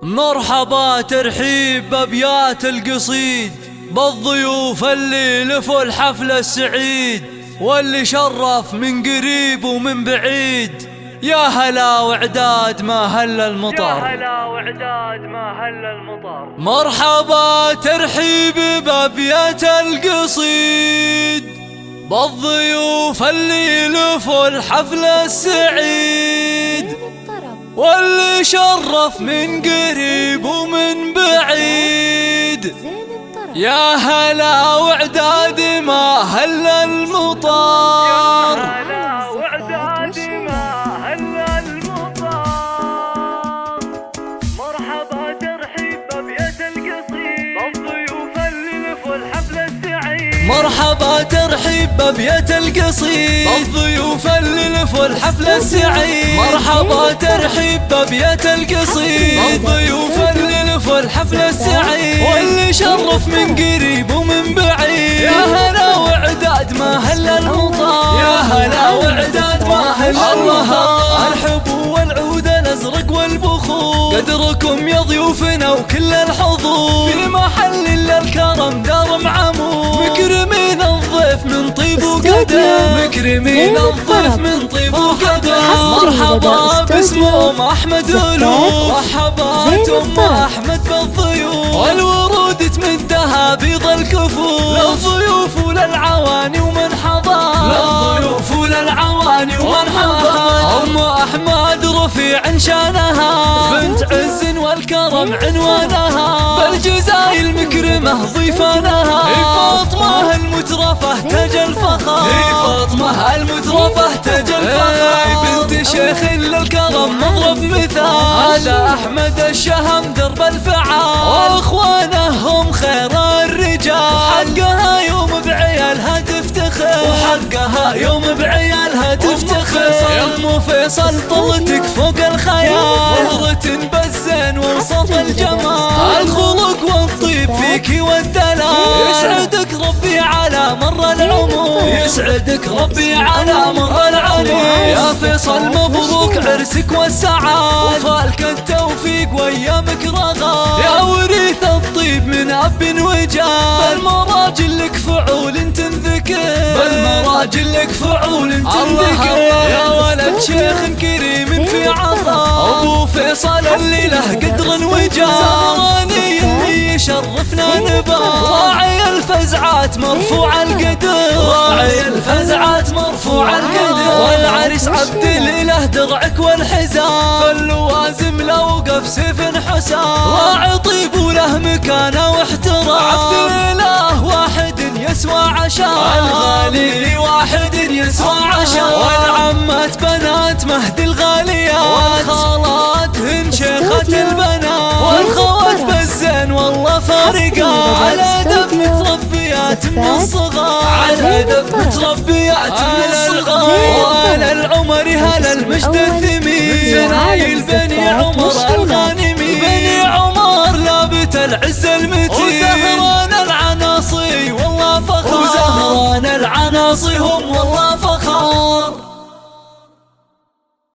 مرحبا ترحيب بأبيات القصيد بالضيوف اللي لفوا الحفل السعيد واللي شرف من قريب ومن بعيد. يا هلا وعداد ما هل المطر، يا هلا وعداد ما هل المطر. مرحبا ترحيب بأبيات القصيد بالضيوف اللي لفوا الحفل السعيد واللي شرف من قريب ومن بعيد. يا هلا وعداد ما هل المطر، يا هلا وعداد ما هل المطر. مرحبا ترحيب بأبيات القصيد بالضيوف اللي لفوا الحفل السعيد. مرحبا ترحيب بأبيات القصيد بالضيوف اللي لفوا الحفل السعيد. مرحبا ترحيب بأبيات القصيد بالضيوف اللي لفوا الحفل السعيد واللي شرف من قريب ومن بعيد. يا هلا وعداد ما هل المطر، يا هلا وعداد ما هل المطر. الحب والعود الازرق والبخور قدركم يا ضيوفنا وكل الحضور في محل الا الكرم دار معمور. مكرمين الضيف من طيب وقدم، مكرمين الضيف من طيب وقدم. مرحبا باسمهم احمد ولو، مرحبات ام احمد بالضيوف والورود تمدها بيض الكفوف للضيوف وللعواني ومن حضر، للضيوف وللعواني ومن حضر. ام احمد رفيع شانها بنت عز والكرم عنوانها بالجزائر مكرمه ضيفانها. فاطمه المترفه تاج الفخر، فاطمه المترفه تاج الفخر. بنت شيخ للكرم مضرب مثال، هذا احمد الشهم درب الفعال واخوانه هم خير الرجال. حقها يوم بعيالها تفتخر، وحقها يوم بعيالها تفتخر. يا ام فيصل طلتك فوق الخيال، مهرة بالزين ووصف الجمال. الخلق والطيب فيك والدلال، يسعدك ربي على مر العمر، يسعدك ربي على مر العمر. يا فيصل مبروك عرسك والسعاد وفالك التوفيق وايامك رغاد. يا وريث الطيب من اب وجاد، بالمراجل لك فعول تنذكر، بالمراجل لك فعول تنذكر. يا ولد شيخ كريم في عطاء، ابو فيصل اللي له قدر وجاه. زهراني اللي يشرفنا نبات، راعي الفزعات مرفوع القدر، راعي الفزعات مرفوع القدر. والعريس عبد الاله درعك والحزام، فاللوازم لوقف سيف حسام. راعي طيب وله مكانه واحترام، عبد الاله واحد يسوى عشان، الغالي واحد يسوى عشان. والعمات بنات مهدي الغاليات، والخالات هن شيخة البنات، والخوات بالزين والله فارقات. على دب متربيات من الصغار، على دب متربيات من الصغار. وعلى العمر هلا المجد الثمين، ثنايل بني عمر الغانمي، بني عمر لابت العز المتين. وزهران العناصي والله فخار، وزهران العناصي هم والله فخار.